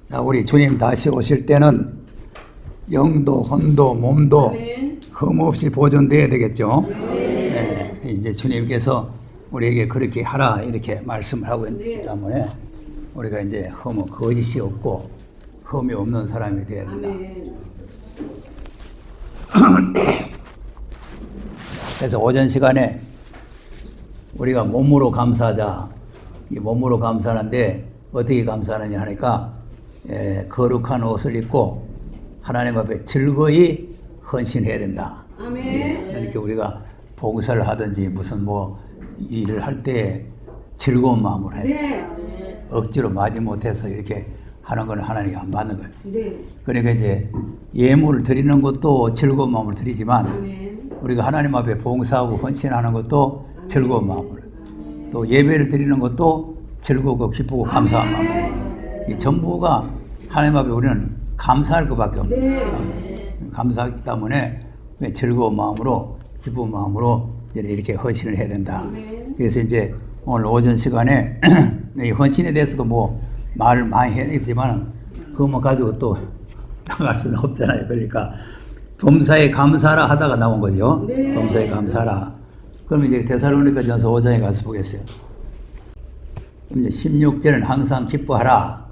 자, 우리 주님 다시 오실 때는 영도, 혼도, 몸도 흠없이 보존돼야 되겠죠. 네, 이제 주님께서 우리에게 그렇게 하라 이렇게 말씀을 하고 있기 때문에 우리가 이제 거짓이 없고 흠이 없는 사람이 되어야 된다. 그래서 오전 시간에 우리가 몸으로 감사하자. 이 몸으로 감사하는데 어떻게 감사하느냐 하니까 거룩한 옷을 입고 하나님 앞에 즐거이 헌신해야 된다. 아멘. 그러니까 우리가 봉사를 하든지 무슨 일을 할 때 즐거운 마음으로 해야 돼. 억지로 마지못해서 이렇게 하는 건 하나님이 안 받는 거예요. 그러니까 이제 예물을 드리는 것도 즐거운 마음으로 드리지만 우리가 하나님 앞에 봉사하고 헌신하는 것도 즐거운 마음으로, 또 예배를 드리는 것도 즐거우고 기쁘고 감사한 마음으로. 이 전부가 하나님 앞에 우리는 감사할 것밖에 없는 감사하기 때문에 즐거운 마음으로 기쁜 마음으로 이렇게 헌신을 해야 된다. 그래서 이제 오늘 오전 시간에 이 헌신에 대해서도 말을 많이 했지만 그것만 가지고 또 나갈 수는 없잖아요. 그러니까 범사에 감사하라 하다가 나온 거죠. 범사에 감사하라. 그럼 이제 데살로니가전서 5장에 가서 보겠어요. 이제 16절은 항상 기뻐하라.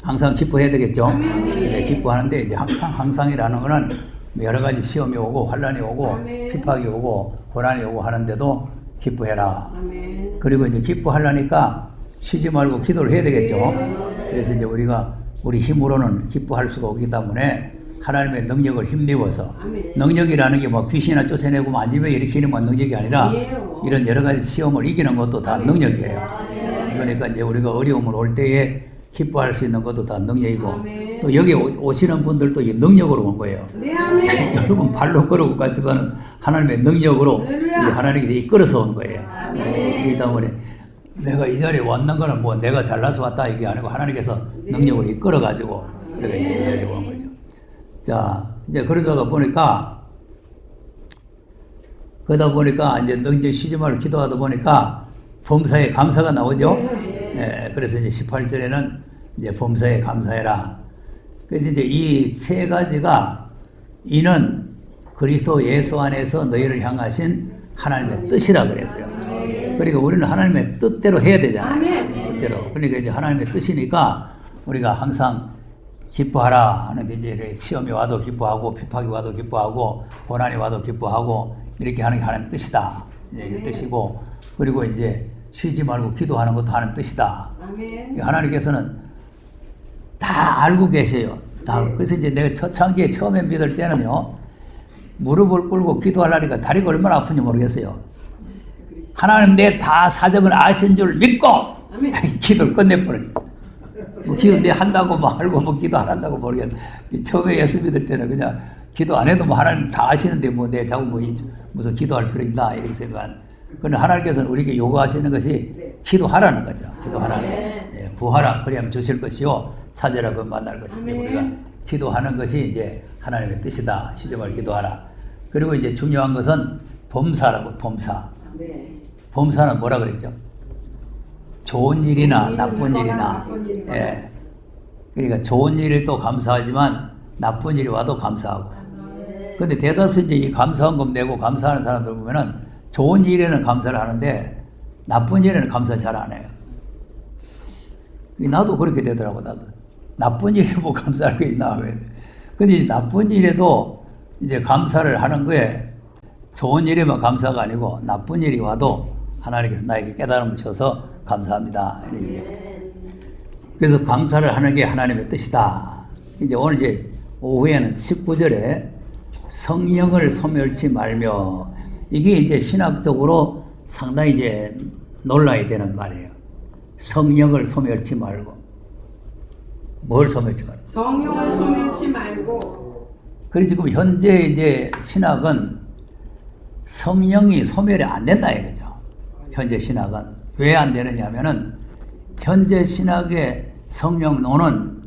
항상 기뻐해야 되겠죠. 네, 기뻐하는데 이제 항상이라는 거는 여러 가지 시험이 오고 환란이 오고 핍박이 오고 고난이 오고 하는데도 기뻐해라. 그리고 이제 기뻐하려니까 쉬지 말고 기도를 해야 되겠죠. 그래서 이제 우리가 우리 힘으로는 기뻐할 수가 없기 때문에 하나님의 능력을 힘입어서, 능력이라는 게 귀신이나 쫓아내고 만지면 일으키는 능력이 아니라 이런 여러 가지 시험을 이기는 것도 다 능력이에요. 그러니까 이제 우리가 어려움을 올 때에 기뻐할 수 있는 것도 다 능력이고, 또 여기 오시는 분들도 이 능력으로 온 거예요. 여러분 발로 걸어고 갔지만은 하나님의 능력으로 하나님이 이끌어서 온 거예요. 그렇기 때문에 내가 이 자리에 왔는 거는 내가 잘나서 왔다 이게 아니고 하나님께서 능력을 이끌어가지고 그래서 이제 이 자리에 온 거죠. 자, 이제 그러다 보니까 이제 쉬지 말고 기도하다 보니까 범사에 감사가 나오죠. 그래서 이제 18절에는 이제 범사에 감사해라. 그래서 이제 이 세 가지가 이는 그리스도 예수 안에서 너희를 향하신 하나님의 뜻이라 그랬어요. 그러니까 우리는 하나님의 뜻대로 해야 되잖아요. 뜻대로. 그러니까 이제 하나님의 뜻이니까 우리가 항상 기뻐하라 하는데 이제 시험이 와도 기뻐하고 핍박이 와도 기뻐하고 고난이 와도 기뻐하고 이렇게 하는 게 하나님의 뜻이다. 이제 뜻이고, 그리고 이제 쉬지 말고 기도하는 것도 하나님의 뜻이다. 하나님께서는 다 알고 계세요. 그래서 이제 내가 초창기에 처음에 믿을 때는요, 무릎을 꿇고 기도하려니까 다리가 얼마나 아픈지 모르겠어요. 하나님 내 다 사정을 아신 줄 믿고 기도를 끝내버려요. 기도 내 한다고 말고 기도 안 한다고 모르겠네. 처음에 예수 믿을 때는 그냥 기도 안 해도 하나님 다 아시는데 내 자꾸 무슨 기도할 필요 있나 이렇게 생각한. 그런데 하나님께서는 우리에게 요구하시는 것이 기도하라는 거죠. 기도하라는 거죠. 구하라 그리하면 주실 것이요 찾으라 그럼 만날 것인데 우리가 기도하는 것이 이제 하나님의 뜻이다. 쉬지 말고 기도하라. 그리고 이제 중요한 것은 범사라고. 범사. 범사는 뭐라 그랬죠? 좋은 일이나 나쁜 일이나. 그러니까 좋은 일도 감사하지만 나쁜 일이 와도 감사하고. 근데 대다수 이제 이 감사헌금 내고 감사하는 사람들 보면은 좋은 일에는 감사를 하는데 나쁜 일에는 감사 잘 안 해요. 나도 그렇게 되더라고. 나도 나쁜 일에 감사할 게 있나 왜? 근데 나쁜 일에도 이제 감사를 하는 거에 좋은 일에만 감사가 아니고 나쁜 일이 와도 하나님께서 나에게 깨달음을 줘서 감사합니다. 이렇게. 그래서 감사를 하는 게 하나님의 뜻이다. 이제 오늘 이제 오후에는 19절에 성령을 소멸치 말며, 이게 이제 신학적으로 상당히 이제 놀라야 되는 말이에요. 성령을 소멸치 말고. 뭘 소멸치 말고? 성령을 소멸치 말고. 그래서 지금 현재 이제 신학은 성령이 소멸이 안 된다 이거죠. 현재 신학은. 왜 안 되느냐 하면은 현재 신학의 성령론은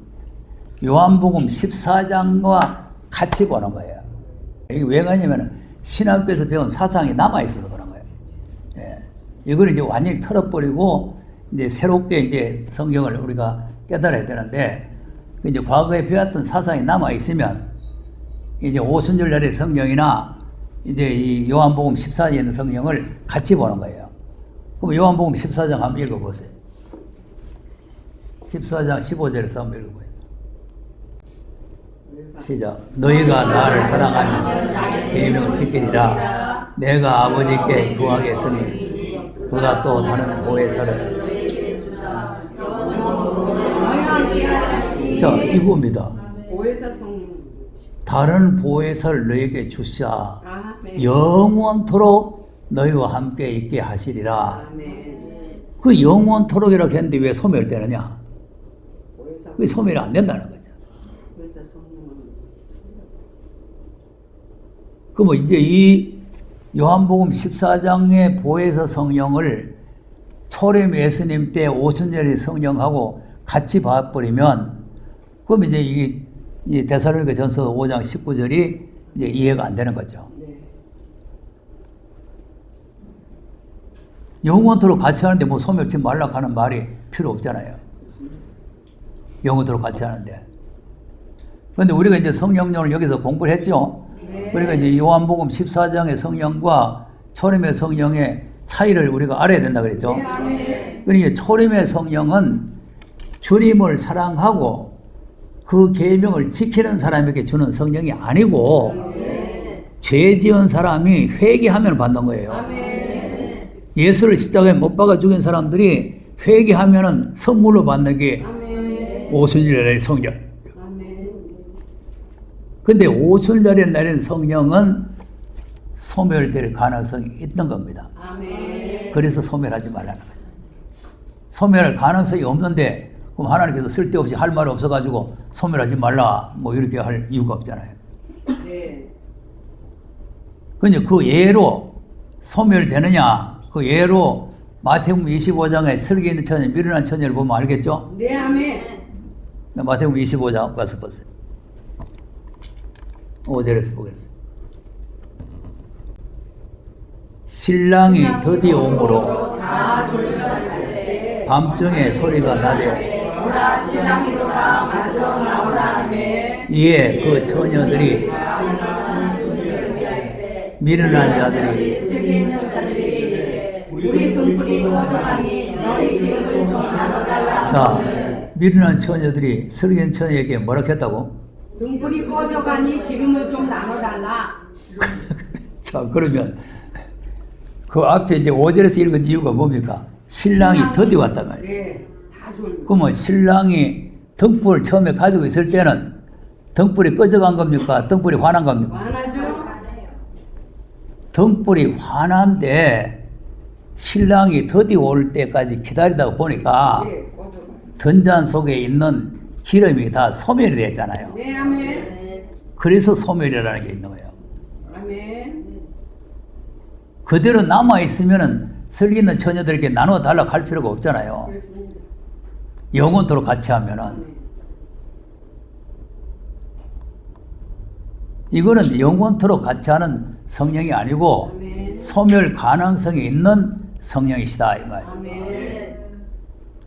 요한복음 14장과 같이 보는 거예요. 이게 왜 그러냐면은 신학교에서 배운 사상이 남아있어서 그런 거예요. 이걸 이제 완전히 털어버리고 이제 새롭게 이제 성경을 우리가 깨달아야 되는데 이제 과거에 배웠던 사상이 남아 있으면 이제 오순절날의 성경이나 이제 이 요한복음 14장에 있는 성경을 같이 보는 거예요. 그럼 요한복음 14장 한번 읽어보세요. 14장 15절에서 한번 읽어보세요. 시작. 너희가 나를 사랑하면 계명을 지키리라. 내가 아버지께 구하겠으니 그가 또 다른 보혜사를 자 이겁니다. 보혜사 성령. 다른 보혜사를 너에게 주시아 아멘. 영원토록 너희와 함께 있게 하시리라. 아멘. 그 영원토록이라고 했는데 왜 소멸되느냐? 보혜사. 그게 소멸이 안 된다는 거죠. 보혜사 성령은 그럼 이제 이 요한복음 14장의 보혜사 성령을 초림 예수님 때 오순절의 성령하고 같이 봐버리면 그럼 이제 이 데살로니가 전서 5장 19절이 이제 이해가 안 되는 거죠. 네. 영원토록 같이 하는데 뭐 소멸치 말라고 하는 말이 필요 없잖아요. 영원토록 같이 하는데. 그런데 우리가 이제 성령론을 여기서 공부를 했죠. 그러니까 이제 요한복음 14장의 성령과 초림의 성령의 차이를 우리가 알아야 된다 그랬죠. 그러니까 초림의 성령은 주님을 사랑하고 그 계명을 지키는 사람에게 주는 성령이 아니고 죄 지은 사람이 회개하면 받는 거예요. 예수를 십자가에 못 박아 죽인 사람들이 회개하면은 선물로 받는 게 오순절의 성령. 근데 오순절의 날인 성령은 소멸될 가능성이 있는 겁니다. 그래서 소멸하지 말라는 거예요. 소멸할 가능성이 없는데 그럼 하나님께서 쓸데없이 할 말 없어가지고 소멸하지 말라 뭐 이렇게 할 이유가 없잖아요. 근데 그 예로 소멸되느냐? 그 예로 마태복음 25장에 슬기 있는 처녀, 미련한 처녀를 보면 알겠죠? 네, 아멘. 마태복음 25장 가서 보세요. 5절에서 보겠습니다. 신랑이 드디어 오므로 밤중에 소리가 나되 신랑이로다 마저 나오라. 아멘. 이에 그 처녀들이 미련한 자들이 슬기 있는 자들에게 이르되 우리 등불이 꺼져가니 너희 기름을 좀 나눠달라. 자 미련한 처녀들이 슬기한 처녀에게 뭐라 했다고? 등불이 꺼져가니 기름을 좀 나눠달라. 자 그러면 그 앞에 이제 5절에서 읽은 이유가 뭡니까? 신랑이 드디어 왔단 말이에요. 네, 다 졸고. 그러면 신랑이 등불을 처음에 가지고 있을 때는 등불이 꺼져간 겁니까? 등불이 환한 겁니까? 많아죠? 등불이 환한데 신랑이 드디어 올 때까지 기다리다 보니까 네, 꺼져가니. 던잔 속에 있는 기름이 다 소멸이 됐잖아요. 네, 아멘. 그래서 소멸이라는 게 있는 거예요. 아멘. 그대로 남아있으면은 슬기 있는 처녀들에게 나눠달라고 할 필요가 없잖아요. 그렇습니다. 영원토록 같이 하면은. 이거는 영원토록 같이 하는 성령이 아니고 아멘. 소멸 가능성이 있는 성령이시다 이 말이에요. 아멘.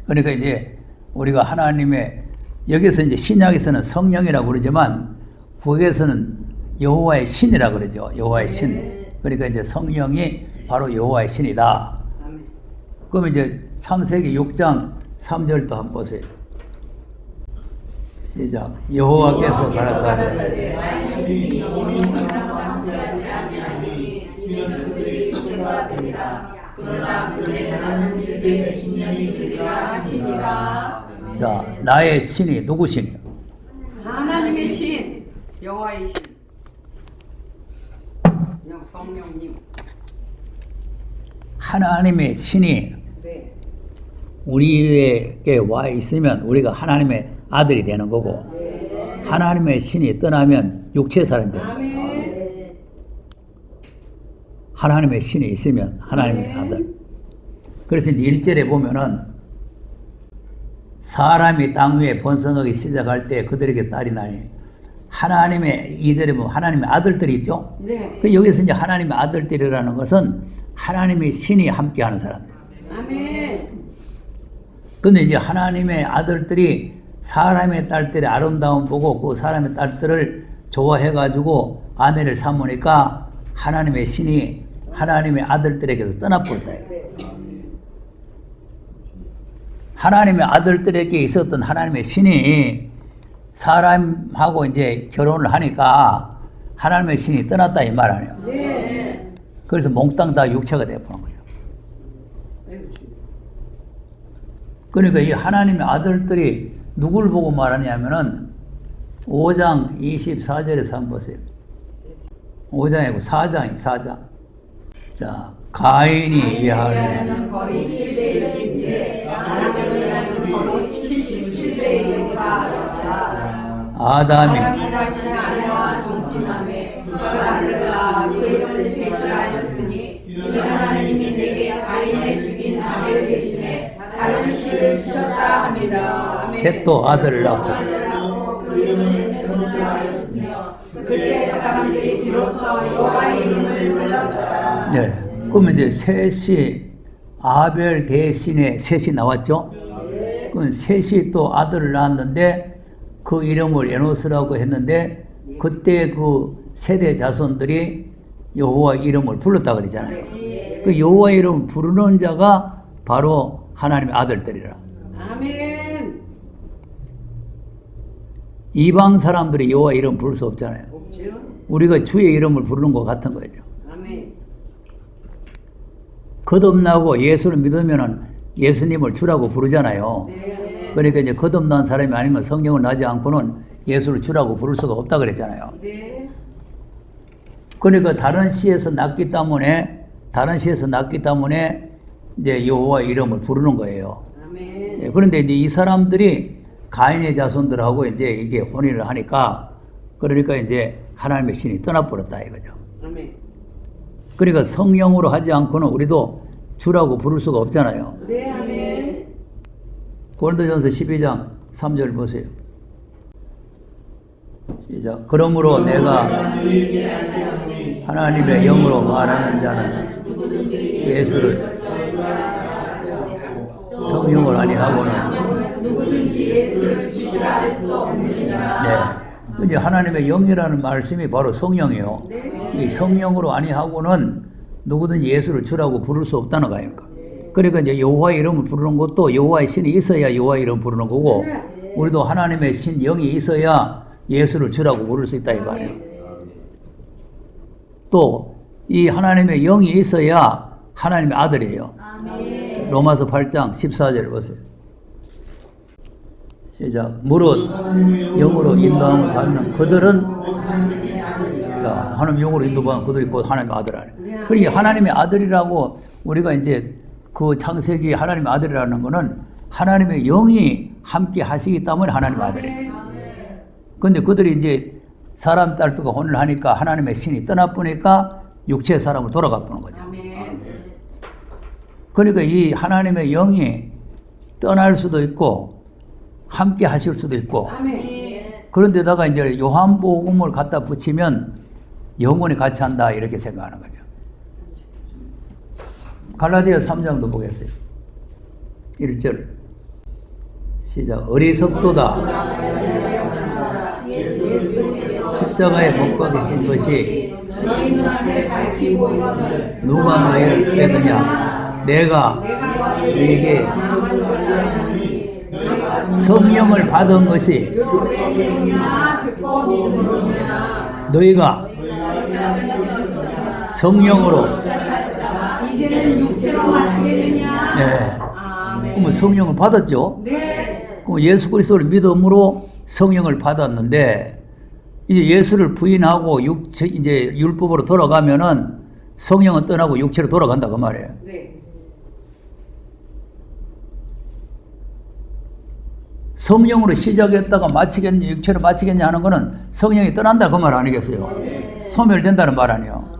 그러니까 이제 우리가 하나님의 여기서 이제 신약에서는 성령이라고 그러지만 구약에서는 여호와의 신이라고 그러죠. 여호와의 신. 그러니까 이제 성령이 바로 여호와의 신이다. 아멘. 그럼 이제 창세기 6장 3절도 한번 보세요. 시작. 여호와께서 가라사대 자, 나의 신이 누구 신이요? 하나님의 신, 여호와의 신. 성령님. 하나님의 신이 네. 우리에게 와 있으면 우리가 하나님의 아들이 되는 거고 하나님의 신이 떠나면 육체의 사람이 되는 거예요. 아멘. 하나님의 신이 있으면 하나님의 아들. 그래서 이제 1절에 보면은 사람이 땅 위에 번성하기 시작할 때 그들에게 딸이 나니 하나님의 2절에 보면 하나님의 아들들이 있죠. 네. 그 여기서 이제 하나님의 아들들이라는 것은 하나님의 신이 함께하는 사람들. 아멘. 근데 이제 하나님의 아들들이 사람의 딸들의 아름다움 보고 그 사람의 딸들을 좋아해가지고 아내를 삼으니까 하나님의 신이 하나님의 아들들에게서 떠나버렸다. 하나님의 아들들에게 있었던 하나님의 신이 사람하고 이제 결혼을 하니까 하나님의 신이 떠났다 이 말 아니에요. 그래서 몽땅 다 육체가 되어버린 거예요. 그러니까 이 하나님의 아들들이 누굴 보고 말하냐면은 5장 24절에서 한번 보세요. 5장이고 4장이에요. 4장. 자, 가인이 위하는 거리 7배의 진지에 하나님이라는 거리 77배의 유가하였다. 아담이 다시 아내와 동침함에 그 아들과 그 이름을 셋이하였으니 이는 하나님이 내게 가인을 죽인 아벨 대신에 다른 씨를 주셨다 함이라. 셋도 아들을 낳고 그 이름을 셋이하였으며 그때 사람들이 비로소 여호와의 이름을 불렀더라. 네. 그러면 이제 셋이 아벨 대신에 셋이 나왔죠. 그 셋이 또 아들을 낳았는데 그 이름을 에노스라고 했는데 그때 그 세대 자손들이 여호와 이름을 불렀다 그러잖아요. 그 여호와 이름을 부르는 자가 바로 하나님의 아들들이라. 아멘. 이방 사람들이 여호와 이름 부를 수 없잖아요. 없죠. 우리가 주의 이름을 부르는 것 같은 거죠. 아멘. 거듭나고 예수를 믿으면은 예수님을 주라고 부르잖아요. 네. 그러니까 이제 거듭난 사람이 아니면 성령을 나지 않고는 예수를 주라고 부를 수가 없다 그랬잖아요. 네. 그러니까 다른 시에서 났기 때문에 이제 여호와 이름을 부르는 거예요. 아멘. 예, 그런데 이제 이 사람들이 가인의 자손들하고 이제 이게 혼인을 하니까 그러니까 이제 하나님의 신이 떠나버렸다 이거죠. 아멘. 그러니까 성령으로 하지 않고는 우리도 주라고 부를 수가 없잖아요. 네. 아멘. 고린도전서 12장 3절 보세요. 시작. 그러므로 내가 하나님의 영으로 말하는 자는 예수를 성령을 아니하고는 누구든지 예수를 주시라 할 수 없느니라. 네. 이제 하나님의 영이라는 말씀이 바로 성령이에요. 이 성령으로 아니하고는 누구든지 예수를 주라고 부를 수 없다는 거 아닙니까? 그러니까 이제 여호와의 이름을 부르는 것도 여호와의 신이 있어야 여호와의 이름 부르는 거고 우리도 하나님의 신 영이 있어야 예수를 주라고 부를 수 있다 이거 아니에요. 또 이 하나님의 영이 있어야 하나님의 아들이에요. 로마서 8장 14절 보세요. 시작. 무릇 영으로 인도함을 받는 그들은 자, 하나님 영으로 인도받는 그들이 곧 하나님의 아들 아니에요. 그러니까 하나님의 아들이라고 우리가 이제 그 창세기 하나님의 아들이라는 거는 하나님의 영이 함께 하시기 때문에 하나님의 아들이에요. 근데 그들이 이제 사람 딸들과 혼을 하니까 하나님의 신이 떠나보니까 육체의 사람으로 돌아가 보는 거죠. 그러니까 이 하나님의 영이 떠날 수도 있고 함께 하실 수도 있고 그런데다가 이제 요한복음을 갖다 붙이면 영원히 같이 한다 이렇게 생각하는 거죠. 갈라디아 3장도 보겠어요. 1절 시작. 어리석도다. 십자가에 못 박이신 것이 너희 눈앞에 밝히고 이거늘 누가 너희를 깨느냐. 내가 너희에게 성령을 받은 것이 듣고 믿음으로냐. 너희가 성령으로 이제는 육체로 맞추겠느냐. 네. 아멘. 그러면 성령을 받았죠. 네. 그럼 예수 그리스도를 믿음으로 성령을 받았는데 이제 예수를 부인하고 육체 이제 율법으로 돌아가면은 성령은 떠나고 육체로 돌아간다 그 말이에요. 네. 성령으로 시작했다가 마치겠냐 육체로 마치겠냐 하는 거는 성령이 떠난다 그 말 아니겠어요? 소멸된다는 말 아니에요.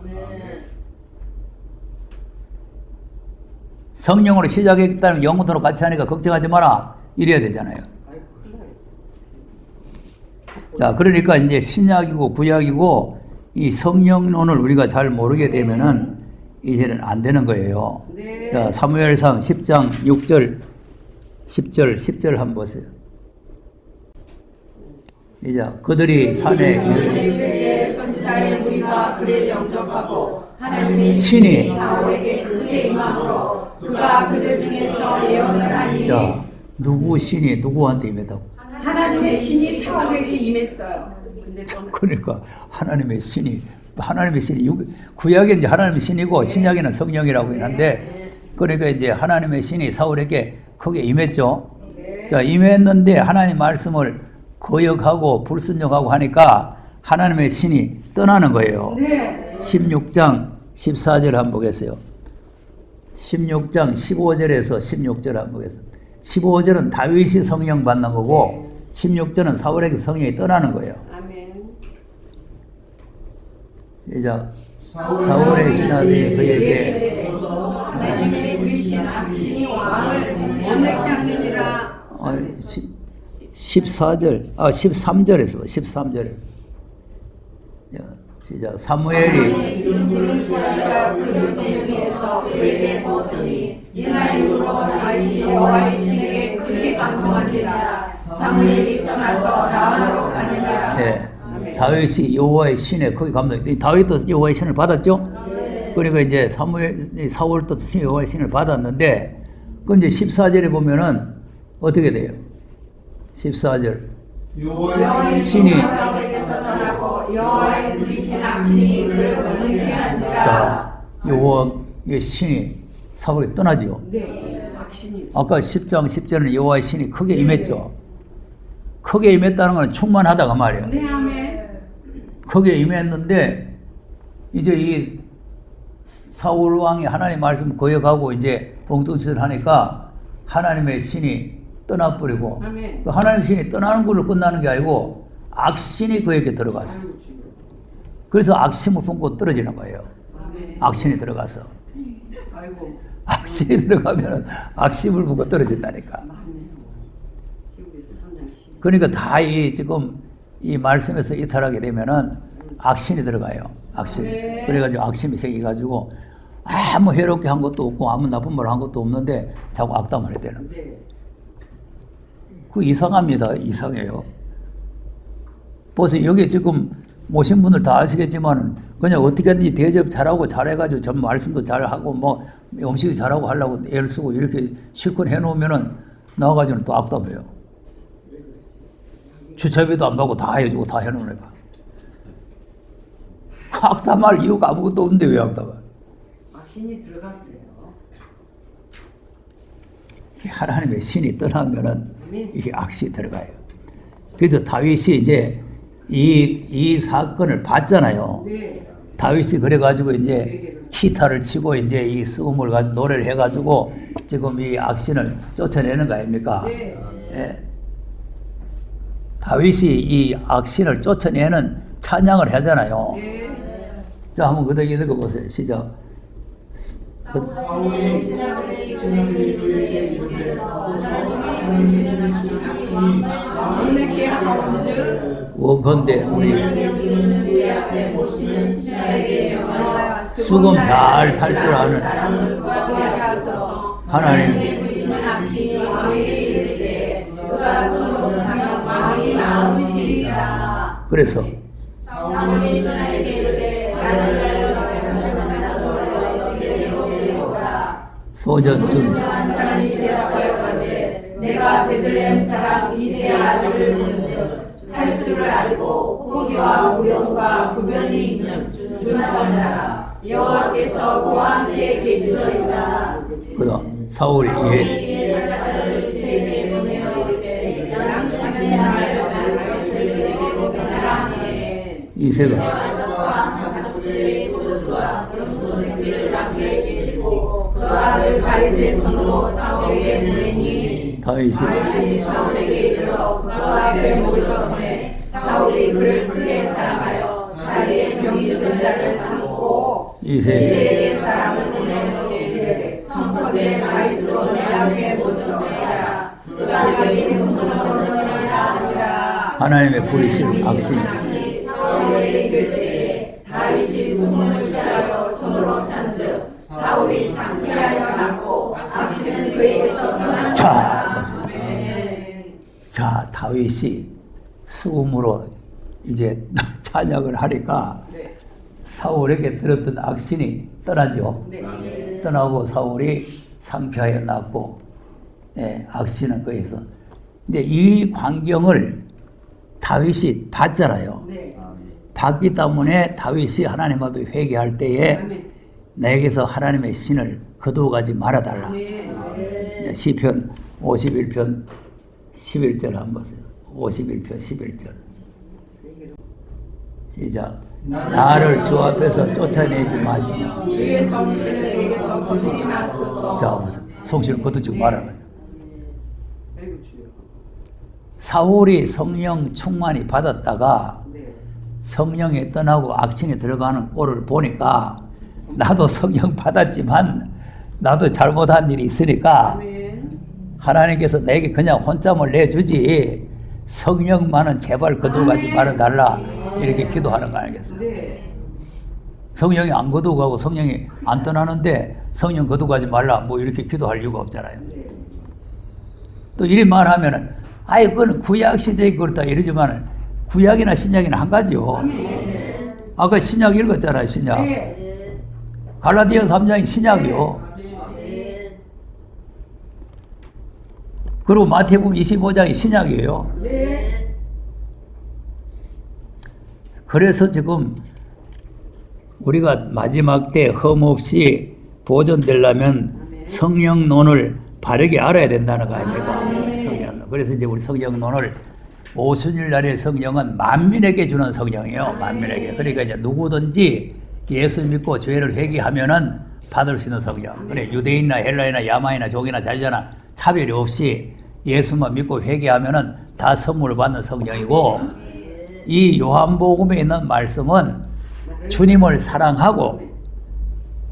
성령으로 시작했다면 영원토로 같이 하니까 걱정하지 마라 이래야 되잖아요. 자, 그러니까 이제 신약이고 구약이고 이 성령론을 우리가 잘 모르게 되면은 이제는 안 되는 거예요. 네. 자, 사무엘상 10장 6절 10절 한번 보세요. 이제 그들이 산에 이르되 선지자의 무리가 그를 영접하고 하나님의 신이 사울에게 크게 임함으로 그가 그들 중에서 예언을 하니 자 누구 신이 누구한테 임했다고? 하나님의 신이 사울에게 임했어요. 그러니까 하나님의 신이 구약에 이제 하나님의 신이고 신약에는 성령이라고 하는데 그러니까 이제 하나님의 신이 사울에게 크게 임했죠. 자 임했는데 하나님 말씀을 거역하고 불순종하고 하니까 하나님의 신이 떠나는 거예요. 16장 14절 한번 보겠어요. 16장 15절에서 16절 한번 보겠어요. 15절은 다윗이 성령 받는 거고 16절은 사울에게 성령이 떠나는 거예요. 이제 사울의 신하들이 그에게 하나님의 부리신 악신이 왕을 원내케 하느니라. 14절, 13절에서 13절에 시작. 사무엘이 그를 구하여 그들 중에서 그에게 보았더니 이날 이후로 다윗이 여호와의 신에게 크게 감동하니라. 사무엘이 떠나서 라마로 가느니라. 네, 다윗이 여호와의 신에 크게 감동. 다윗도 여호와의 신을 받았죠. 그러니까 이제 사울도 여호와의 신을 받았는데, 그 이제 14절에 보면은 어떻게 돼요? 14절. 여호와의 신이 사울에게서 떠나고 여호와의 부리신 악신이 그를 원내케 하니라. 자, 여호와의 신이 사울에 떠나지요. 네, 악신이. 아까 10장 10절은 여호와의 신이 크게 임했죠. 크게 임했다는 건 충만하다가 말이에요. 네, 아멘. 크게 임했는데 이제 이 사울 왕이 하나님 말씀 거역하고 이제 엉뚱짓을 하니까 하나님의 신이 떠나버리고 아멘. 그 하나님의 신이 떠나는 걸로 끝나는 게 아니고 악신이 그에게 들어갔어요. 그래서 악심을 품고 떨어지는 거예요. 아멘. 악신이 들어가서. 아이고. 악신이 들어가면 악심을 품고 떨어진다니까. 그러니까 다 지금 이 말씀에서 이탈하게 되면은 악신이 들어가요. 악신. 네. 그래가지고 악심이 생겨가지고 아무 해롭게 한 것도 없고 아무 나쁜 말 한 것도 없는데 자꾸 악담을 해야 되는 거예요. 네. 그 이상합니다. 이상해요. 보세요. 여기 지금 모신 분들 다 아시겠지만은 그냥 어떻게든지 대접 잘하고 잘해가지고 전 말씀도 잘하고 뭐 음식도 잘하고 하려고 애를 쓰고 이렇게 실컷 해놓으면은 나와가지고는 또 악담해요. 주차비도 안 받고 다 해주고 다 해놓으니까. 악담할 이유가 아무것도 없는데 왜 악담해? 악신이 들어가고요. 하나님의 신이 떠나면은 이게 악신이 들어가요. 그래서 다윗이 이제 이 사건을 봤잖아요. 네. 다윗이 그래가지고 이제 기타를 치고 이제 이 수음을 가지고 노래를 해가지고 지금 이 악신을 쫓아내는 거 아닙니까? 네. 예. 다윗이 이 악신을 쫓아내는 찬양을 하잖아요. 네. 자, 한번 그대로 읽어보세요. 시작. 사울의 신하들이 주님을 이르되 이곳에서 하나님의 은혜를 주시니 왕내게 하온즉 원컨대 우리 주의 앞에 모시는 신하에게 명하여 수금 잘 탈 줄 아는 사람을 구하게 하소서. 하나님 부리신 악신이 왕에게 이르되 그가 소록하면 왕이 나으시리이다. 그래서 사울이 신하에게 이르되 나를 소전증 한 사람이 대답하여 가되 내가 베들레헴 사람 이세 아들을 본즉 탈 줄을 알고 호기와 우영과 구변이 있는 준수한 자라. 여호와께서 그와 함께 계시더이다. 그다음 사울이 이세가 그 아들 다윗의 손으로 사울에게 보내니 다윗이 사울에게 이르러 그 앞에 모셔서매 사울이 그를 크게 사랑하여 자리에 병이 든 자를 삼고 이세에게 사람을 보내어 이르되 성컨대 다윗으로 내 앞에 모셔서 하라. 그가 내게 정성을 얻느니라 하니라. 하나님의 부르심 악신 사울에게 이를 때에 다윗이 수문을 취하여 손으로 탄즉 사울이 상쾌하여 났고 악신은 그에게서 떠났다. 자 다윗이 수금으로 이제 찬양을 하니까 사울에게 들었던 악신이 떠나죠. 떠나고 사울이 상쾌하여 났고, 악신은 거기서. 이제 이 광경을 다윗이 봤잖아요. 봤기 때문에 다윗이 하나님 앞에 회개할 때에 내게서 하나님의 신을 거두어가지 말아달라. 시편 51편 11절 한번 보세요. 51편 11절. 시작. 나를 주 앞에서 쫓아내지 마시며. 주의 성신을 내게서 거두지 마소서. 자, 무슨 성신을 거두지 말아라. 사울이 성령 충만이 받았다가 성령이 떠나고 악신이 들어가는 꼴을 보니까 나도 성령 받았지만 나도 잘못한 일이 있으니까 하나님께서 내게 그냥 혼잠을 내주지 성령만은 제발 거두어가지 말아달라 이렇게 기도하는 거 아니겠어요? 성령이 안 거두어가고 성령이 안 떠나는데 성령 거두어가지 말라 뭐 이렇게 기도할 이유가 없잖아요. 또 이리 말하면은 아이 그거는 구약 시대에 그렇다 이러지만은 구약이나 신약이나 한 가지요. 아까 신약 읽었잖아요. 신약. 갈라디아 3장이 신약이요. 그리고 마태복음 25장이 신약이에요. 그래서 지금 우리가 마지막 때 흠없이 보존되려면 성령론을 바르게 알아야 된다는 거 아닙니까? 성령론. 그래서 이제 우리 성령론을 오순절 날의 성령은 만민에게 주는 성령이에요. 만민에게. 그러니까 이제 누구든지 예수 믿고 죄를 회개하면은 받을 수 있는 성령. 그래 유대인이나 헬라인이나 야만이나 종이나 자유자나 차별이 없이 예수만 믿고 회개하면은 다 선물을 받는 성령이고, 이 요한복음에 있는 말씀은 주님을 사랑하고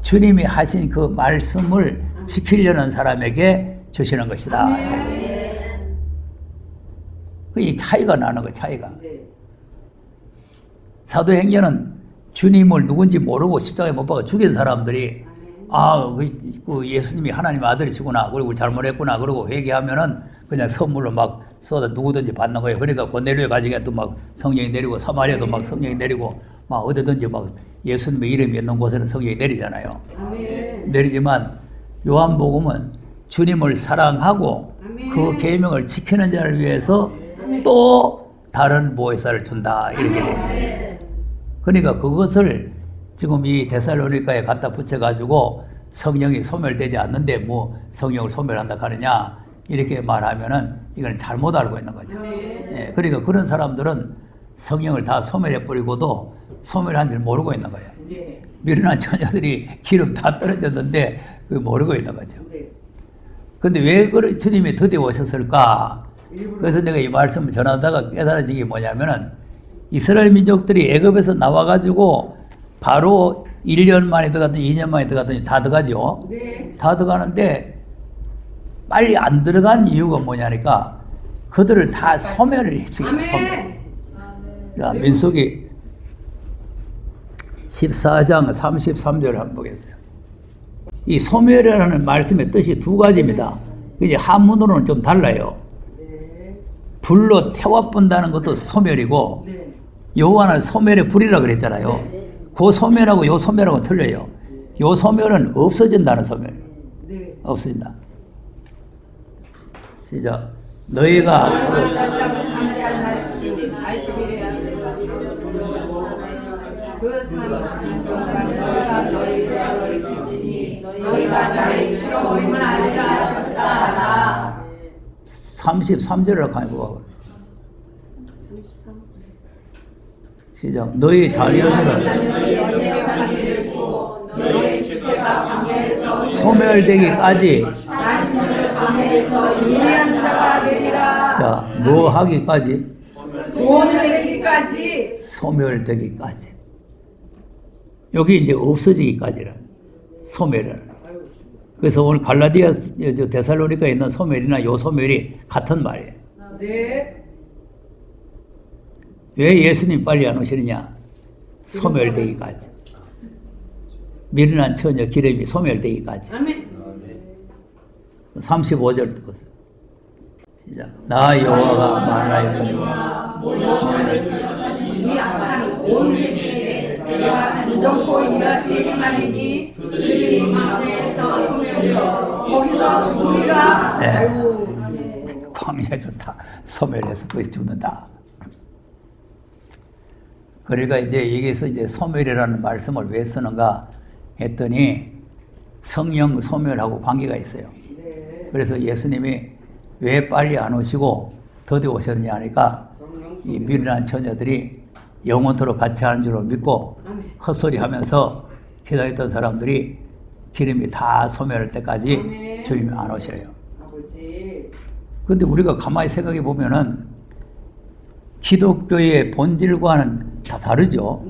주님이 하신 그 말씀을 지키려는 사람에게 주시는 것이다. 이 차이가 나는 거예요. 차이가. 사도행전은 주님을 누군지 모르고 십자가에 못 박아 죽인 사람들이 그 예수님이 하나님의 아들이시구나, 그리고 잘못했구나, 그러고 회개하면은 그냥 선물로 막 쏟아 누구든지 받는 거예요. 그러니까 고넬료의 가정에도 막 성령이 내리고 사마리아도 막 성령이 내리고 막 어디든지 막 예수님의 이름이 있는 곳에는 성령이 내리잖아요. 내리지만 요한복음은 주님을 사랑하고 그 계명을 지키는 자를 위해서 또 다른 보혜사를 준다 이렇게 돼요. 그러니까 그것을 지금 이 데살로니가에 갖다 붙여가지고 성령이 소멸되지 않는데 뭐 성령을 소멸한다 하느냐 이렇게 말하면은 이건 잘못 알고 있는 거죠. 그러니까 그런 사람들은 성령을 다 소멸해버리고도 소멸한 줄 모르고 있는 거예요. 미련한 처녀들이 기름 다 떨어졌는데 그 모르고 있는 거죠. 근데 왜 그런 주님이 드디어 오셨을까? 그래서 내가 이 말씀을 전하다가 깨달아진 게 뭐냐면은 이스라엘 민족들이 애굽에서 나와가지고 바로 1년 만에 들어갔더니 2년 만에 들어갔더니 다 들어가죠. 다 들어가는데 빨리 안 들어간 이유가 뭐냐니까 그들을 다 소멸을 시켜요. 소멸. 자, 민수기 14장 33절 한번 보겠어요. 이 소멸이라는 말씀의 뜻이 두 가지입니다. 이제 한문으로는 좀 달라요. 불로 태워본다는 것도 소멸이고, 여호와는 소멸의 불이라 그랬잖아요. 그 소멸하고 요 소멸하고는 틀려요. 요 소멸은 없어진다는 소멸이에요. 없어진다. 시작. 너희가 그 삼십 동안 너희가 너희 죄악을 지치니 너희가 나의 실어버림을 알리라 하셨다. 33절을 가지고 시작. 너희 자녀들은 너희 시체가 광야에서 소멸되기까지 40년을 광야에서 유리한 자가 되리라. 자, 뭐 하기까지? 소멸되기까지. 소멸되기까지. 여기 이제 없어지기까지는 소멸이라는. 그래서 오늘 갈라디아 데살로니가에 있는 소멸이나 요 소멸이 같은 말이에요. 네. 왜 예수님 빨리 안 오시느냐? 소멸되기까지. 미련한 처녀 기름이 소멸되기까지. 아멘. 35절 보세요. 시작. 나 여호와가 말하였거니와 이 악한 온 회중에게 내가 단정코 이같이 행하리니 그들이 광야에서 소멸되어 거기서 죽으리라. 네. 아이고. 광야에서 다 소멸해서 거기서 죽는다. 그러니까 이제 여기서 이제 소멸이라는 말씀을 왜 쓰는가 했더니 성령 소멸하고 관계가 있어요. 그래서 예수님이 왜 빨리 안 오시고 더디 오셨느냐 하니까 이 미련한 처녀들이 영원토록 같이 하는 줄로 믿고 헛소리 하면서 기다렸던 사람들이 기름이 다 소멸할 때까지 주님이 안 오셔요. 근데 우리가 가만히 생각해 보면은 기독교의 본질과는 다 다르죠.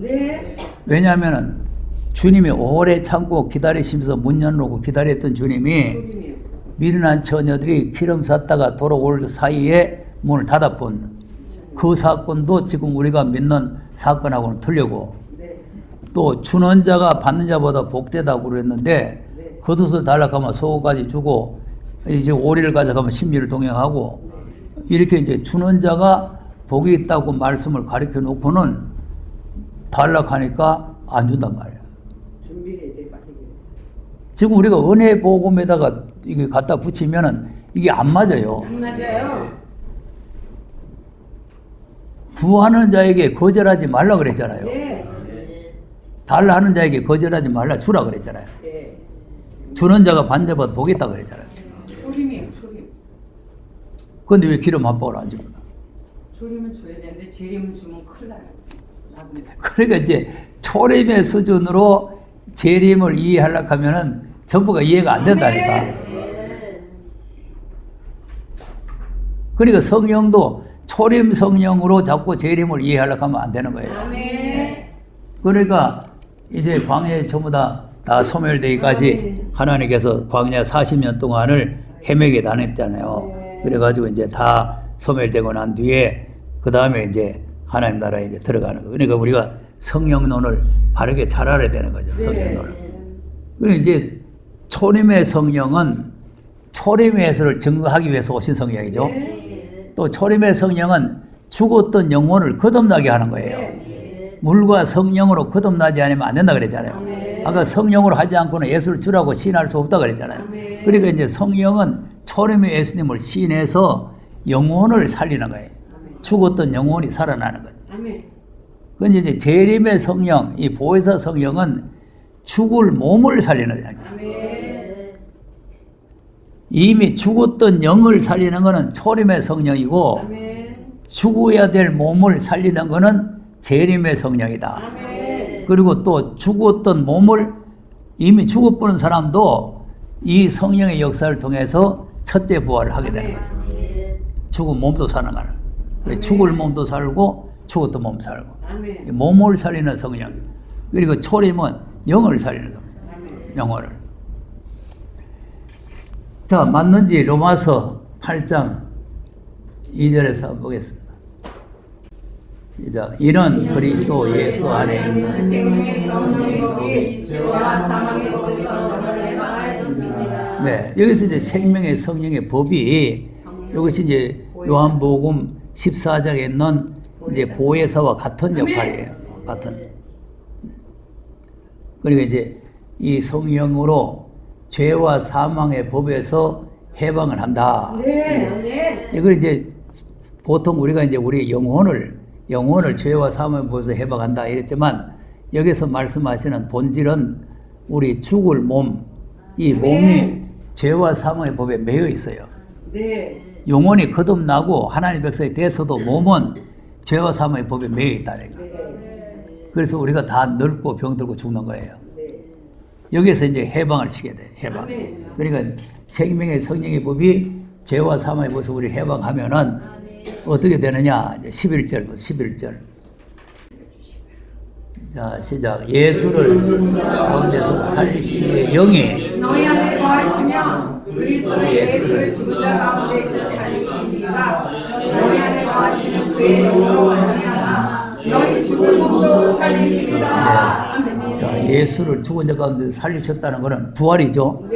왜냐하면은 주님이 오래 참고 기다리시면서 문 열어놓고 기다렸던 주님이 미련한 처녀들이 기름 샀다가 돌아올 사이에 문을 닫아본 그 사건도 지금 우리가 믿는 사건하고는 틀리고 또 주는 자가 받는 자보다 복되다고 그랬는데 겉옷을 달라가면 속옷까지 주고 이제 오리를 가져가면 심리를 동행하고 이렇게 이제 주는 자가 복이 있다고 말씀을 가르쳐 놓고는 달락하니까 안 준단 말이야. 지금 우리가 은혜 복음에다가 이게 갖다 붙이면은 이게 안 맞아요. 안 맞아요. 구하는 자에게 거절하지 말라 그랬잖아요. 달라 하는 자에게 거절하지 말라 주라 그랬잖아요. 주는 자가 반자보다 복이 있다 그랬잖아요. 초림이에요, 초림. 근데 왜 기름 한 방울 안 줍니까? 초림은 줘야 되는데 재림은 주면 큰일 나요. 그러니까 이제 초림의 수준으로 재림을 이해하려고 하면은 전부가 이해가 안 된다니까. 그러니까 성령도 초림 성령으로 자꾸 재림을 이해하려고 하면 안 되는 거예요. 그러니까 이제 광야에 전부 다 소멸되기까지 하나님께서 광야 40년 동안을 헤매게 다녔잖아요. 그래가지고 이제 다 소멸되고 난 뒤에 그 다음에 이제 하나님 나라에 이제 들어가는 거예요. 그러니까 우리가 성령론을 바르게 잘 알아야 되는 거죠. 성령론을. 그리고 이제 초림의 성령은 초림의 예수를 증거하기 위해서 오신 성령이죠. 또 초림의 성령은 죽었던 영혼을 거듭나게 하는 거예요. 물과 성령으로 거듭나지 않으면 안 된다 그랬잖아요. 아까 성령으로 하지 않고는 예수를 주라고 시인할 수 없다 그랬잖아요. 그러니까 이제 성령은 초림의 예수님을 시인해서 영혼을 살리는 거예요. 죽었던 영혼이 살아나는 거죠. 그런데 이제 재림의 성령, 이 보혜사 성령은 죽을 몸을 살리는 거예요. 이미 죽었던 영을 살리는 것은 초림의 성령이고 죽어야 될 몸을 살리는 것은 재림의 성령이다. 그리고 또 죽었던 몸을 이미 죽어버린 사람도 이 성령의 역사를 통해서 첫째 부활을 하게 되는 거죠. 죽은 몸도 사는 거는. 죽을 몸도 살고 죽었던 몸 살고. 몸을 살리는 성령. 그리고 초림은 영을 살리는 성령. 영혼을. 자, 맞는지 로마서 8장 2절에서 한번 보겠습니다. 시작. 이는 그리스도 예수 안에 있는 생명의 성령의 법이 죄와 사망의 법에서 너를 해방하였습니다. 네, 여기서 이제 생명의 성령의 법이 이것이 이제 요한복음 14장에 있는 이제 보혜사와 같은 역할이에요. 같은. 그러니까 이제 이 성령으로 죄와 사망의 법에서 해방을 한다. 이걸 이제 보통 우리가 이제 우리 영혼을 죄와 사망의 법에서 해방한다 이랬지만 여기서 말씀하시는 본질은 우리 죽을 몸, 이 몸이 죄와 사망의 법에 매여 있어요. 영혼이 거듭나고 하나님 백성이 돼서도 몸은 죄와 사망의 법에 매여 있다니까. 그래서 우리가 다 늙고 병들고 죽는 거예요. 여기서 이제 해방을 시게 돼. 해방. 그러니까 생명의 성령의 법이 죄와 사망의 법에서 우리 해방하면은 어떻게 되느냐? 11절부터 11절. 자, 시작. 예수를 가운데서 살리시기에 영이 너희 안에 거하시며 그리스도 예수를 죽은 자 가운데서 살리신 이가 너희 안에 거하시는 그의 영으로 말미암아 너희 죽은 몸도 살리시리라. 아멘. 자, 예수를 죽은 자 가운데서 살리셨다는 것은 부활이죠.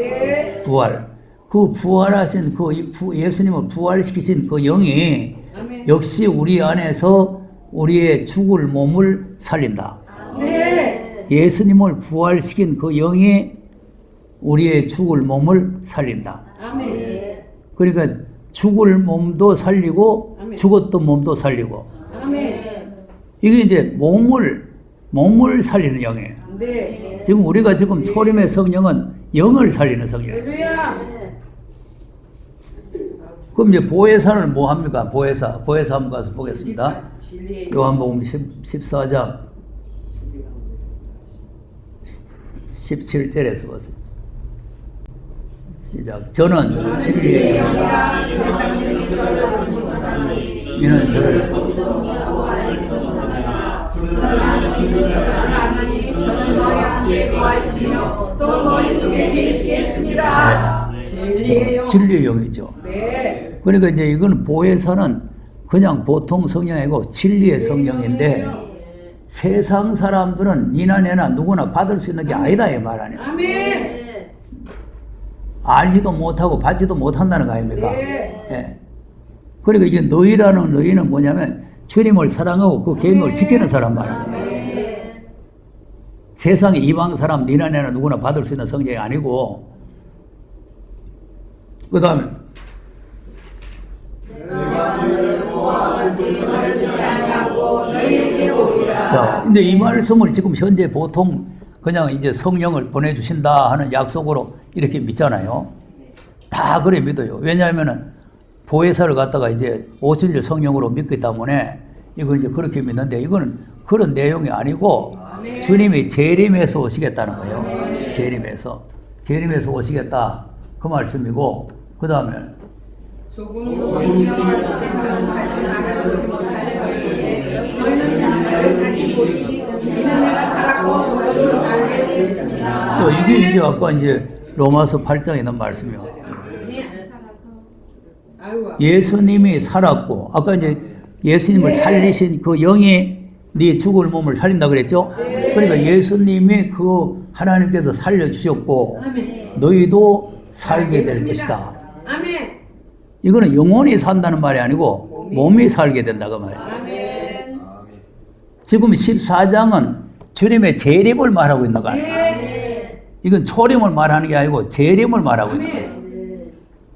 부활. 그 부활하신 그 예수님을 부활시키신 그 영이 역시 우리 안에서 우리의 죽을 몸을 살린다. 네. 예수님을 부활시킨 그 영이 우리의 죽을 몸을 살린다. 아멘. 그러니까 죽을 몸도 살리고 아멘. 죽었던 몸도 살리고 아멘. 이게 이제 몸을 살리는 영이에요. 네. 지금 우리가 지금 초림의 성령은 영을 살리는 성령이에요. 할렐루야. 그럼 이제 보혜사는 뭐 합니까? 보혜사 한번 가서 보겠습니다. 진리의 요한복음 14장 17절에서 보세요. 시작. 저는 진리의 영이라 세상적인 저를 보지 못하니 이는 저를 하나님 저는 너와 함께 거하시며 또 너희 속에 계시겠습니다. 진리의 영. 진리의 영이죠. 네. 그러니까 이제 이건 보혜사는 그냥 보통 성령이고 진리의 성령인데 세상 사람들은 니나 내나 누구나 받을 수 있는 게 아니다 이 말 아니에요. 아멘. 알지도 못하고 받지도 못한다는 거 아닙니까? 네. 예. 그러니까 이제 너희는 뭐냐면 주님을 사랑하고 그 계명을 지키는 사람 말하는 거예요. 세상에 이방 사람 니나 내나 누구나 받을 수 있는 성령이 아니고 그 다음에 자, 근데 이 말씀을 지금 현재 보통 그냥 이제 성령을 보내주신다 하는 약속으로 이렇게 믿잖아요. 다 그래 믿어요. 왜냐하면은 보혜사를 갖다가 이제 오순절 성령으로 믿기 때문에 이걸 이제 그렇게 믿는데 이거는 그런 내용이 아니고 주님이 재림해서 오시겠다는 거예요. 재림해서 오시겠다 그 말씀이고 그 다음에 조금도 신령한 세상은 다시 나를 보지 못하려 하는데 너희는 나를 다시 보리니 이는 내가 살았고 너희도 살게 되었습니다. 또 이게 이제 아까 이제 로마서 8장에 있는 말씀이요. 예수님이 살았고 아까 이제 예수님을 살리신 그 영이 네 죽을 몸을 살린다 그랬죠? 그러니까 예수님이 그 하나님께서 살려주셨고 너희도 살게 될 것이다. 아멘. 이거는 영혼이 산다는 말이 아니고 몸이 살게 된다 그 말이에요. 아멘. 지금 14장은 주님의 재림을 말하고 있는 거 아니에요. 이건 초림을 말하는 게 아니고 재림을 말하고 있는 거예요.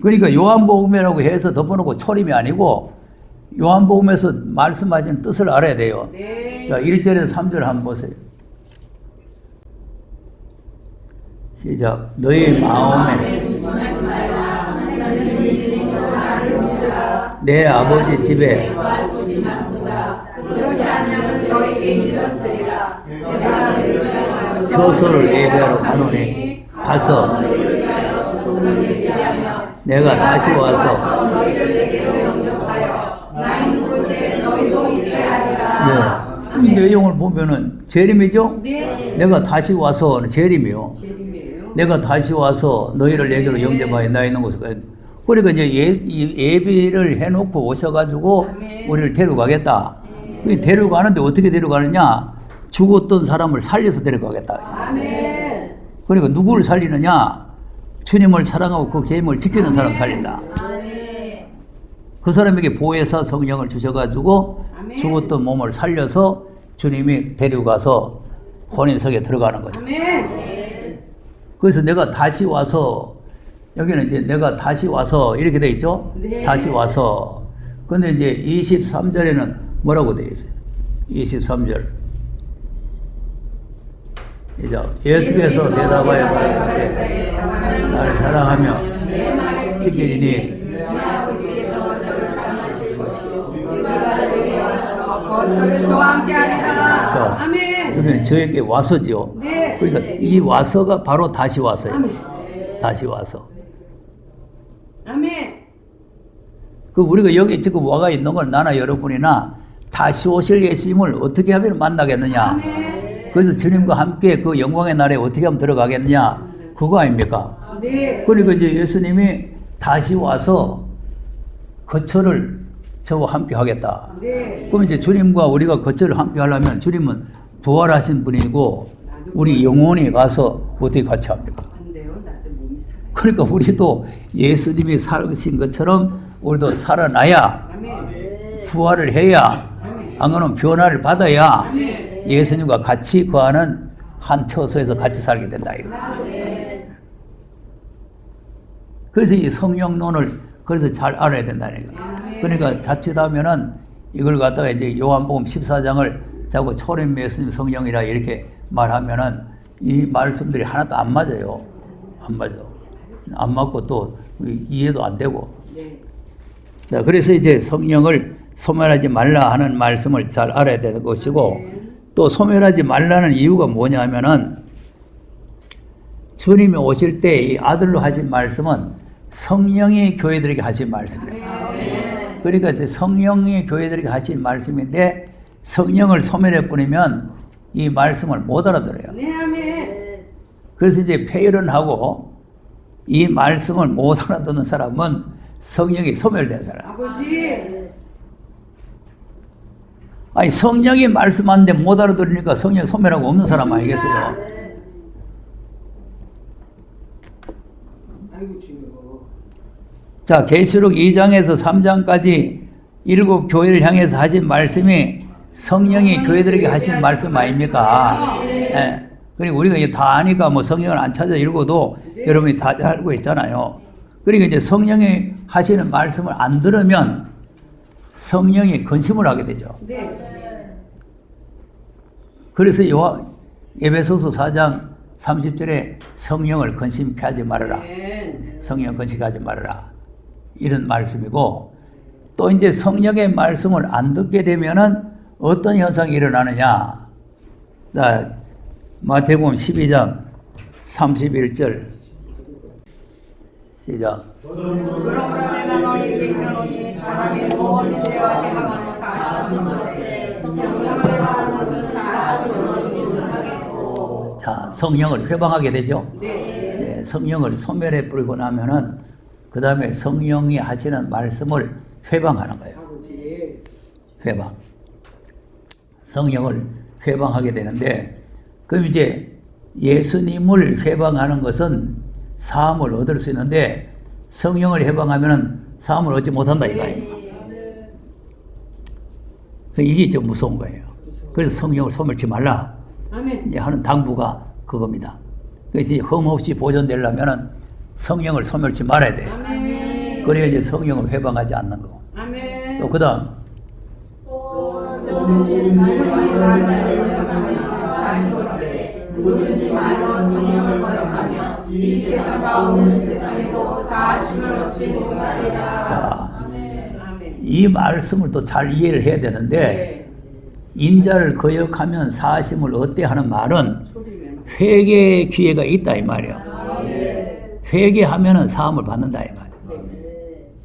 그러니까 요한복음이라고 해서 덮어놓고 초림이 아니고 요한복음에서 말씀하신 뜻을 알아야 돼요. 자, 1절에서 3절 한번 보세요. 시작. 너희 마음에 내 아버지 집에 처소를 예배하러 가노니 가서 내가 다시 와서 네. 이 내용을 보면은 재림이죠? 내가 다시 와서 재림이요. 내가 다시 와서 너희를 내게로 영접하여 나 있는 곳에 그러니까 이제 예비를 해놓고 오셔가지고 우리를 데려가겠다. 데려가는데 어떻게 데려가느냐? 죽었던 사람을 살려서 데려가겠다. 그러니까 누구를 살리느냐? 주님을 사랑하고 그 계명을 지키는 사람 살린다. 그 사람에게 보혜사 성령을 주셔가지고 죽었던 몸을 살려서 주님이 데려가서 혼인석에 들어가는 거죠. 그래서 내가 다시 와서 여기는 이제 내가 다시 와서 이렇게 돼 있죠. 다시 와서. 근데 이제 23절에는 뭐라고 돼 있어요? 23절. 이제 예수께서 대답하여 가라사대 나를 사랑하며 지키리니 저를 저와 함께 하리라. 자, 아멘. 여기는 저에게 와서지요. 네. 그러니까 이 와서가 바로 다시 와서예요. 다시 와서. 아멘. 그 우리가 여기 지금 와가 있는 걸 나나 여러분이나 다시 오실 예수님을 어떻게 하면 만나겠느냐. 아멘. 그래서 주님과 함께 그 영광의 날에 어떻게 하면 들어가겠느냐. 그거 아닙니까? 네. 그러니까 이제 예수님이 다시 와서 거처를 저와 함께 하겠다. 네. 그럼 이제 주님과 우리가 거처를 함께 하려면 주님은 부활하신 분이고 우리 영혼이 가서 어떻게 같이 합니까? 안 돼요. 나도 몸이 살아. 그러니까 우리도 예수님이 살으신 것처럼 우리도 살아나야 아멘. 부활을 해야, 안 그러면 변화를 받아야 예수님과 같이 거하는 한 처소에서 같이 살게 된다 이거. 그래서 이 성령론을 그래서 잘 알아야 된다는 거. 그러니까 자칫하면은 이걸 갖다가 이제 요한복음 14장을 자꾸 초림 예수님 성령이라 이렇게 말하면은 이 말씀들이 하나도 안 맞아요. 안 맞아. 안 맞고 또 이해도 안 되고. 네, 그래서 이제 성령을 소멸하지 말라 하는 말씀을 잘 알아야 되는 것이고, 또 소멸하지 말라는 이유가 뭐냐면은 주님이 오실 때 이 아들로 하신 말씀은 성령이 교회들에게 하신 말씀이에요. 그러니까 이제 성령이 교회들에게 하신 말씀인데 성령을 소멸해 버리면 이 말씀을 못 알아들어요. 그래서 이제 폐일은하고 이 말씀을 못 알아듣는 사람은 성령이 소멸된 사람. 아니 성령이 말씀하는데 못 알아들으니까 성령이 소멸하고 없는 사람 아니겠어요? 자, 계시록 2장에서 3장까지 7 교회를 향해서 하신 말씀이 성령이 교회들에게 하신 말씀 아닙니까? 예. 그리고 우리가 이제 다 아니까 뭐 성령을 안 찾아 읽어도 여러분이 다 알고 있잖아요. 그러니까 이제 성령이 하시는 말씀을 안 들으면 성령이 근심을 하게 되죠. 그래서 에베소서 4장 30절에 성령을 근심케 하지 말아라. 성령 근심하지 말아라. 이런 말씀이고, 또 이제 성령의 말씀을 안 듣게 되면은 어떤 현상이 일어나느냐. 자, 마태복음 12장 31절 시작. 그러므로 내가 너희에게 이르노니 사람이 무엇을 죄와 행하거나 사하시는 성령을 회방하는 것은 사하시지 못하겠고. 자, 성령을 회방하게 되죠. 네, 성령을 소멸해 버리고 나면은 그 다음에 성령이 하시는 말씀을 회방하는 거예요. 회방. 성령을 회방하게 되는데, 그럼 이제 예수님을 회방하는 것은 사함을 얻을 수 있는데 성령을 회방하면은 사함을 얻지 못한다 이거 아닙니까? 이게 좀 무서운 거예요. 그래서 성령을 소멸치 말라 이제 하는 당부가 그겁니다. 그래서 흠없이 보존되려면은 성령을 소멸치 말아야 돼요. 그래야 이제 성령을 회방하지 않는 거고. 또 그다음 누구든지 말로 성령을 거역하며 이 세상과 없는 세상에도 사하심을 얻지 못하리라. 자, 이 말씀을 또 잘 이해를 해야 되는데, 인자를 거역하면 사하심을 얻대 하는 말은 회개의 기회가 있다 이 말이에요. 회개하면은 사함을 받는다 이 말이에요.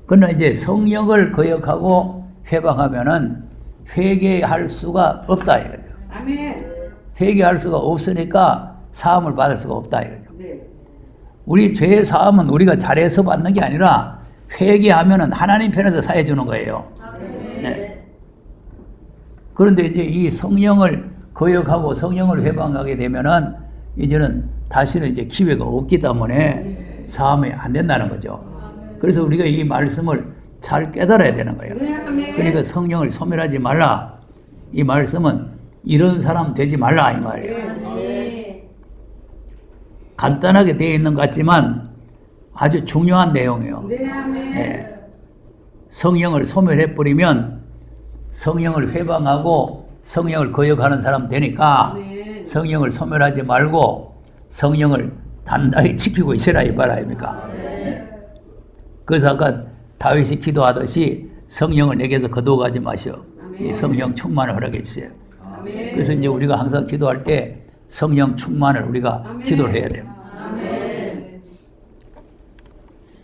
그러나 이제 성령을 거역하고 회방하면은 회개할 수가 없다 이거죠. 회개할 수가 없으니까 사함을 받을 수가 없다 이거죠. 우리 죄의 사함은 우리가 잘해서 받는 게 아니라 회개하면은 하나님 편에서 사해 주는 거예요. 네. 그런데 이제 이 성령을 거역하고 성령을 회방하게 되면은 이제는 다시는 이제 기회가 없기 때문에 사함이 안 된다는 거죠. 그래서 우리가 이 말씀을 잘 깨달아야 되는 거예요. 그러니까 성령을 소멸하지 말라. 이 말씀은 이런 사람 되지 말라 이 말이에요. 간단하게 되어 있는 것 같지만 아주 중요한 내용이에요. 네. 성령을 소멸해버리면 성령을 회방하고 성령을 거역하는 사람 되니까 성령을 소멸하지 말고 성령을 단단히 지키고 있으라 이 말 아닙니까? 네. 그래서 아까 다윗이 기도하듯이 성령을 내게서 거두어가지 마시오. 이 성령 충만을 허락해 주세요. 그래서 이제 우리가 항상 기도할 때 성령 충만을 우리가 기도를 해야 돼요.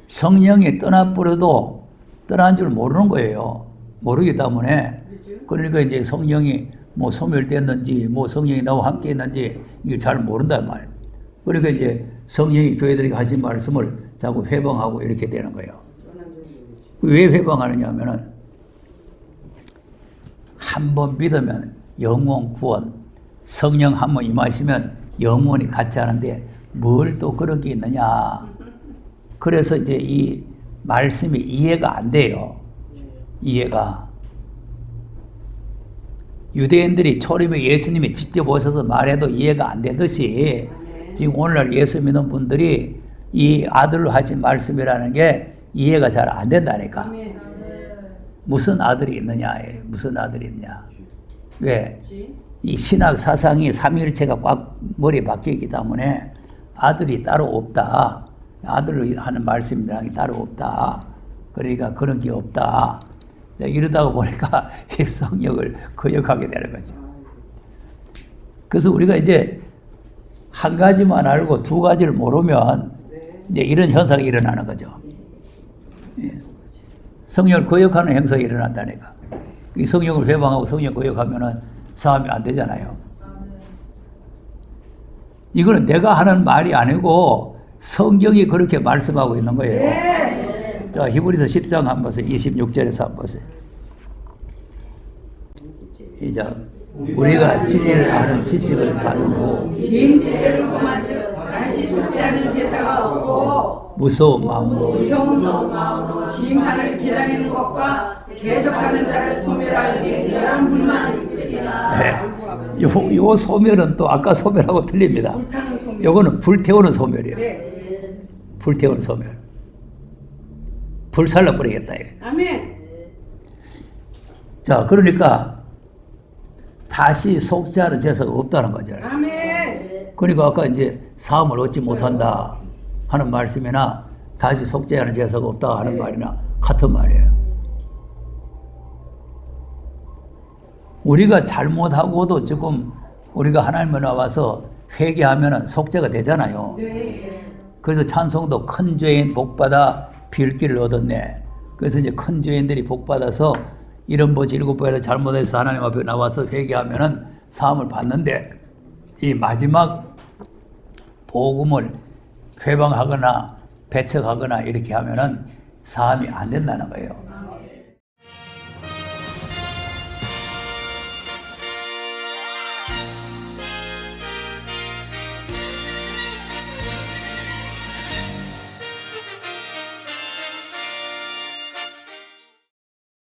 성령이 떠나버려도 떠난 줄 모르는 거예요. 모르기 때문에. 그러니까 이제 성령이 뭐 소멸됐는지 뭐 성령이 나와 함께 했는지 이걸 잘 모른단 말이에요. 그러니까 이제 성령이 교회들에게 하신 말씀을 자꾸 회방하고 이렇게 되는 거예요. 왜 회방하느냐 하면은 한 번 믿으면 영원 구원, 성령 한 번 임하시면 영원히 같이 하는데 뭘 또 그런 게 있느냐. 그래서 이제 이 말씀이 이해가 안 돼요. 이해가. 유대인들이 초림에 예수님이 직접 오셔서 말해도 이해가 안 되듯이 지금 오늘날 예수 믿는 분들이 이 아들로 하신 말씀이라는 게 이해가 잘 안 된다니까. 무슨 아들이 있느냐, 무슨 아들이 있냐. 왜? 이 신학 사상이 삼위일체가 꽉 머리에 박혀있기 때문에 아들이 따로 없다. 아들로 하는 말씀이라는 게 따로 없다. 그러니까 그런 게 없다. 이러다가 보니까 이 성령을 거역하게 되는 거죠. 그래서 우리가 이제 한 가지만 알고 두 가지를 모르면 이제 이런 현상이 일어나는 거죠. 성령을 거역하는 행성이 일어난다니까. 이 성령을 회방하고 성령 거역하면은 사함이 안 되잖아요. 이거는 내가 하는 말이 아니고 성경이 그렇게 말씀하고 있는 거예요. 자, 히브리서 10장 한번 보세요. 26절에서 한번 보세요. 이제 우리가 진리를 아는 지식을 받은 후 지임지체를 범한즉 다시 속죄하는 제사가 없고 무서운 마음으로 무서운 마음으로 심판을 기다리는 것과 계속하는 자를 소멸할 맹렬한 불만이 있으리라. 네. 요 소멸은 또 아까 소멸하고 틀립니다. 불타는 소멸. 요거는 불태우는 소멸이에요. 네. 불태우는 소멸. 불살라 버리겠다 이거. 아멘. 자, 그러니까 다시 속죄하는 제사가 없다는 거죠. 아멘. 그러니까 아까 이제 사함을 얻지 못한다 하는 말씀이나 다시 속죄하는 제사가 없다 하는 말이나 같은 말이에요. 우리가 잘못하고도 지금 우리가 하나님을 나와서 회개하면 속죄가 되잖아요. 그래서 찬송도 큰 죄인 복받아 빌기를 얻었네. 그래서 이제 큰 죄인들이 복받아서 이런 뭐지 7번이나 잘못해서 하나님 앞에 나와서 회개하면은 사함을 받는데 이 마지막 복음을 회방하거나 배척하거나 이렇게 하면은 사함이 안 된다는 거예요.